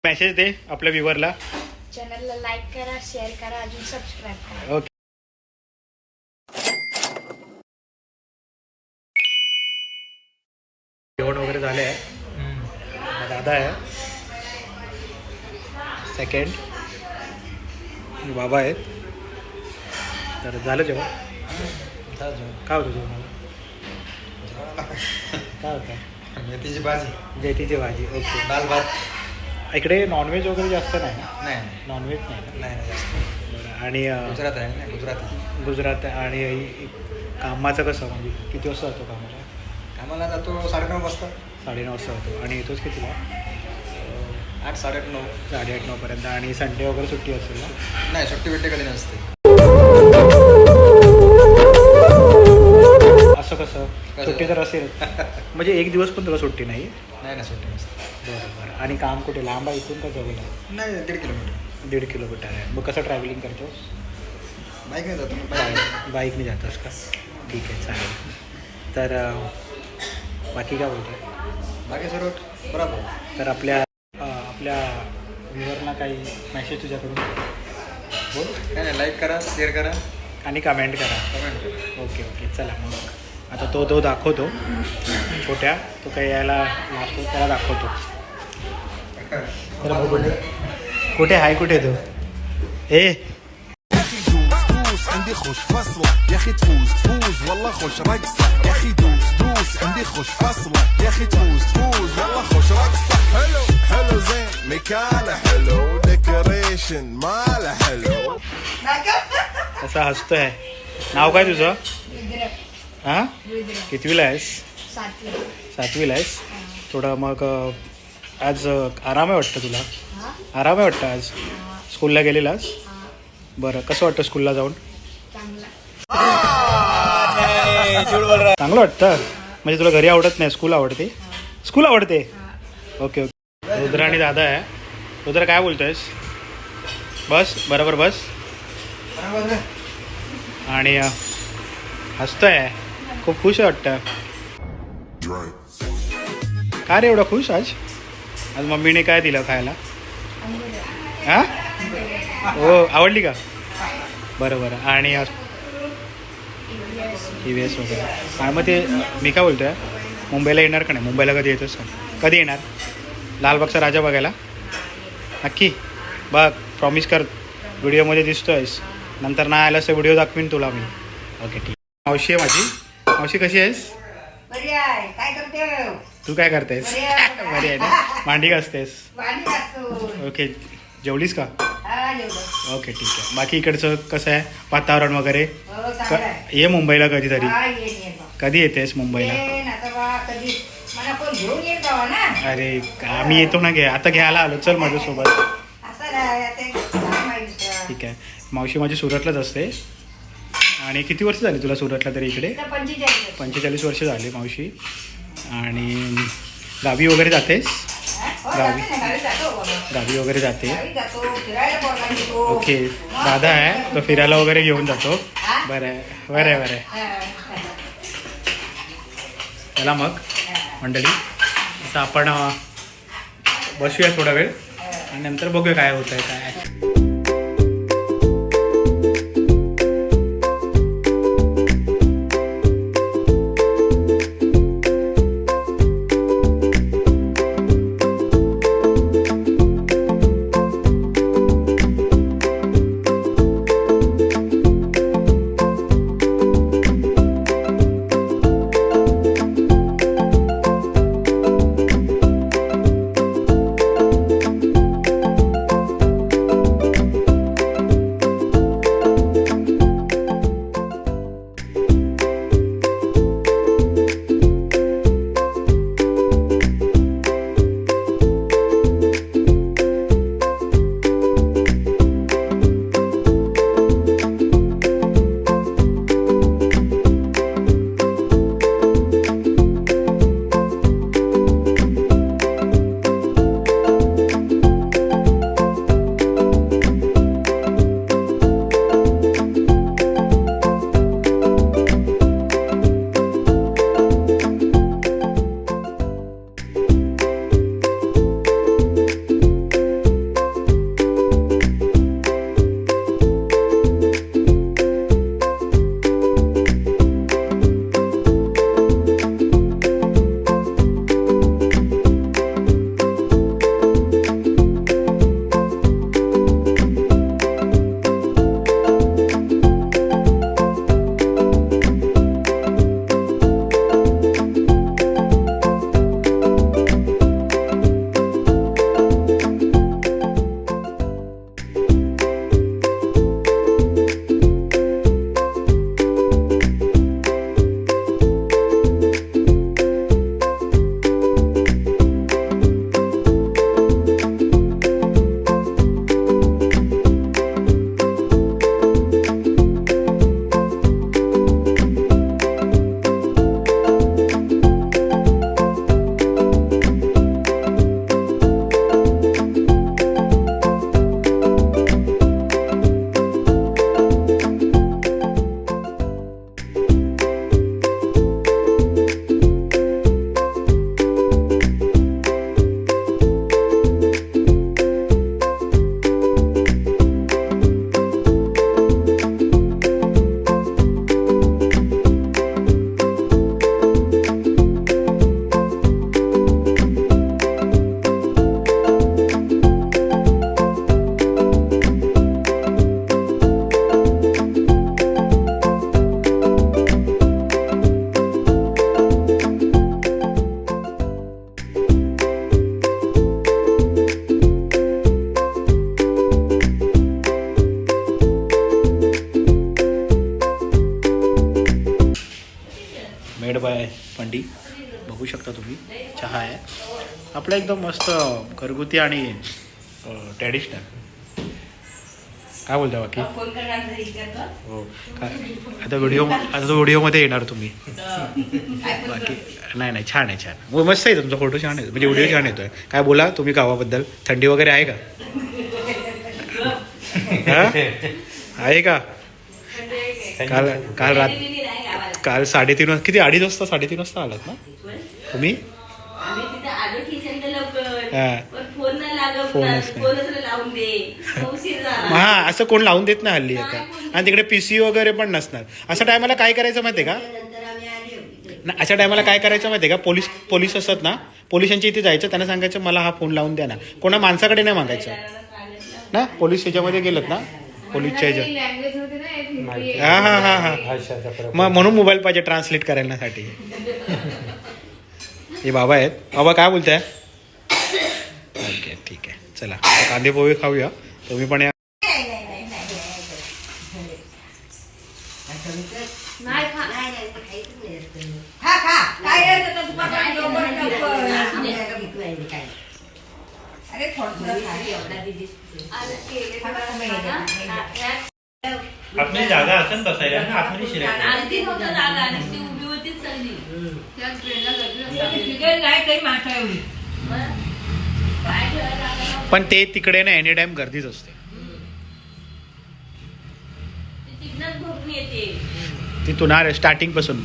Message दे आपल्या व्ह्यूअरला. चॅनलला like करा, शेअर करा, अजून सबस्क्राईब करा. ओके. जेवण वगैरे झाले आहे. दादा आहे, सेकंड बाबा आहेत. तर झालं जेवण. काय होतं जेवणाला? काय होतं? मेथीची भाजी, मेथीची भाजी. ओके. दाल भात. इकडे नॉनव्हेज वगैरे जास्त नाही ना? नाही नॉनव्हेज नाही ना? नाही जास्त. बरं. आणि गुजरात आहे ना, गुजराती. गुजरात. आणि कामाचं कसं, म्हणजे किती वाजता जातो कामाला? कामाला जातो 9:30 वाजता. 9:30 वाजता होतो. आणि येतोच कितीला? 8, 8:30, 9. 8:30, 9पर्यंत. आणि संडे वगैरे सुट्टी असेल ना? नाही, सुट्टी बिट्टी कधी नसते. असं कसं? सुट्टी तर असेल. म्हणजे एक दिवस पण तुला सुट्टी नाही? नाही ना, सुट्टी नसते. बरं बरं. आणि काम कुठे, लांब आहे इथून का जवळ आहे? नाही, 1.5 किलोमीटर. 1.5 किलोमीटर आहे. मग कसं ट्रॅव्हलिंग करतोस? बाईकने जातो. बाईकने जातोस का? ठीक आहे, चालेल. तर बाकी काय बोलतो? बाकी सर्व बरोबर. तर आपल्या व्ह्यूअरला काही मेसेज तुझ्याकडून बोल. काय नाही, लाईक करा, शेअर करा, आणि कमेंट करा. कमेंट करा. Okay okay. चला मग आता तो दाखवतो छोट्या. तो काही यायला लास्ट त्याला दाखवतो. तर बघू कुठे आहे, कुठे तो? ए دوس عندي خوش فصلة يا اخي تفوز والله خوش رقصة يا اخي دوس عندي خوش فصلة يا اخي تفوز والله خوش رقصة حلو حلو زين مكانه حلو ديكوريشن ماله حلو. असा हसतोय. नाव काय तुझं? हां, कितवीला आहेस? 7वीला आहेस. थोडं मग आज आराम आहे वाटतं तुला? आराम आहे वाटतं आज. स्कूलला गेलेलास? बरं. कसं वाटतं स्कूलला जाऊन? चांगलं वाटतं. म्हणजे तुला घरी आवडत नाही, स्कूल आवडते? स्कूल आवडते. Okay okay. रुद्र आणि दादा आहे. रुद्र काय बोलतोयस? बस बरोबर बस. आणि हसतोय, खूप खुश वाटतं. का रे एवढं खुश आज? आज मम्मीने काय दिलं खायला? हां, हो. आवडली का? बरं बरं. आणि EVS वगैरे. आणि मग ते मी काय बोलतो आहे, मुंबईला येणार का नाही? मुंबईला कधी येतोस का? कधी येणार? लालबागचा राजा बघायला? नक्की बघ, प्रॉमिस कर. व्हिडिओमध्ये दिसतोयस. नंतर नाही आलास तर व्हिडिओ दाखवीन तुला मी. ओके ठीक. मावशी आहे माझी. मावशी कशी आहेस? काय करते? तू काय करतेस? बरी आहे ना? भांडी घासतेस? ओके. जेवलीस का? ओके ठीक आहे. बाकी इकडचं कसं आहे वातावरण वगैरे? ये मुंबईला कधीतरी. कधी येतेस मुंबईला? अरे आम्ही येतो ना. आता घ्यायला आलो. चल माझ्यासोबत. ठीक आहे. मावशी माझी सुरतलाच असते. आणि किती वर्ष झाली तुला सुरतला तरी इकडे? 45 वर्ष झाली मावशी. आणि गावी वगैरे जातेस? गावी वगैरे जाते. ओके. दादा आहे तो फिरायला वगैरे घेऊन जातो. बरं आहे बरं आहे बरं आहे. चला मग मंडळी, आता आपण बसूया थोडा वेळ आणि नंतर बघूया काय होतं आहे काय. आपलं एकदम मस्त घरगुती आणि ट्रॅडिशनल. काय बोलता बाकी? फोन करणार घरी करतो. हो आता व्हिडिओमध्ये येणार तुम्ही. बाकी नाही छान आहे छान. मस्त आहे तुमचा फोटो छान आहे म्हणजे व्हिडिओ छान येतोय. काय बोला तुम्ही गावाबद्दल? थंडी वगैरे आहे का? हा? आहे का? काल 3:30 वाजता किती 2:30 वाजता 3:30 वाजता आलात ना तुम्ही? आम्ही तिथे आलो स्टेशनला लवकर. हा. पण फोन नाही लागत. फोनच नाही. फोनच लावून दे. उशीर झाला. हा असं कोण लावून देत नाही हल्ली आता. आणि तिकडे PC वगैरे पण नसणार. अशा टायमाला काय करायचं माहितीये का? नंतर आम्ही आले होते. ना अशा टायमाला काय करायचं माहितीये का? पोलीस असतात ना, पोलिसांच्या इथे जायचं, त्यांना सांगायचं मला हा फोन लावून द्या ना. कोणा माणसाकडे नाही मागायचं ना. पोलीस ह्याच्यामध्ये गेलं ना, पोलीसच्या ह्याच्यात. लँग्वेज होते ना एक हिंदी, हा हा हा हा मग म्हणून मोबाईल पाहिजे ट्रान्सलेट करण्यासाठी. हे बाबा आहेत. बाबा काय बोलताय? ओके ठीक आहे चला आता कांदे पोहे खाऊया. तुम्ही पण या. नाही, नाही, नाही, नाही, नाही. असं मी तर- नाही खा. नाही, नाही, मी खायचंच नाही असं. खा, खा. काय रे, तर तू पकडा, डोकं टाकून. आपल्याला भीक नाही, काय. अरे थोडं खा. एवढा दिदीस. आज केले खा, खा, थोडं खा, ना. खा. आपली जागा असेल बसायला ना, आतमध्ये शिरायला. आणि ती फक्त जागा आणि ती उभी होतीच चालली. त्याच ट्रेनला गर्दी असते. तिकडे नाही काही माणसं एवढी. मग काय ठेवायला जागा नव्हती. पण ते तिकडे ना एनी टाइम गर्दीच असते. ती तिकडनंच भरून येते. तिथून स्टार्टिंग पासून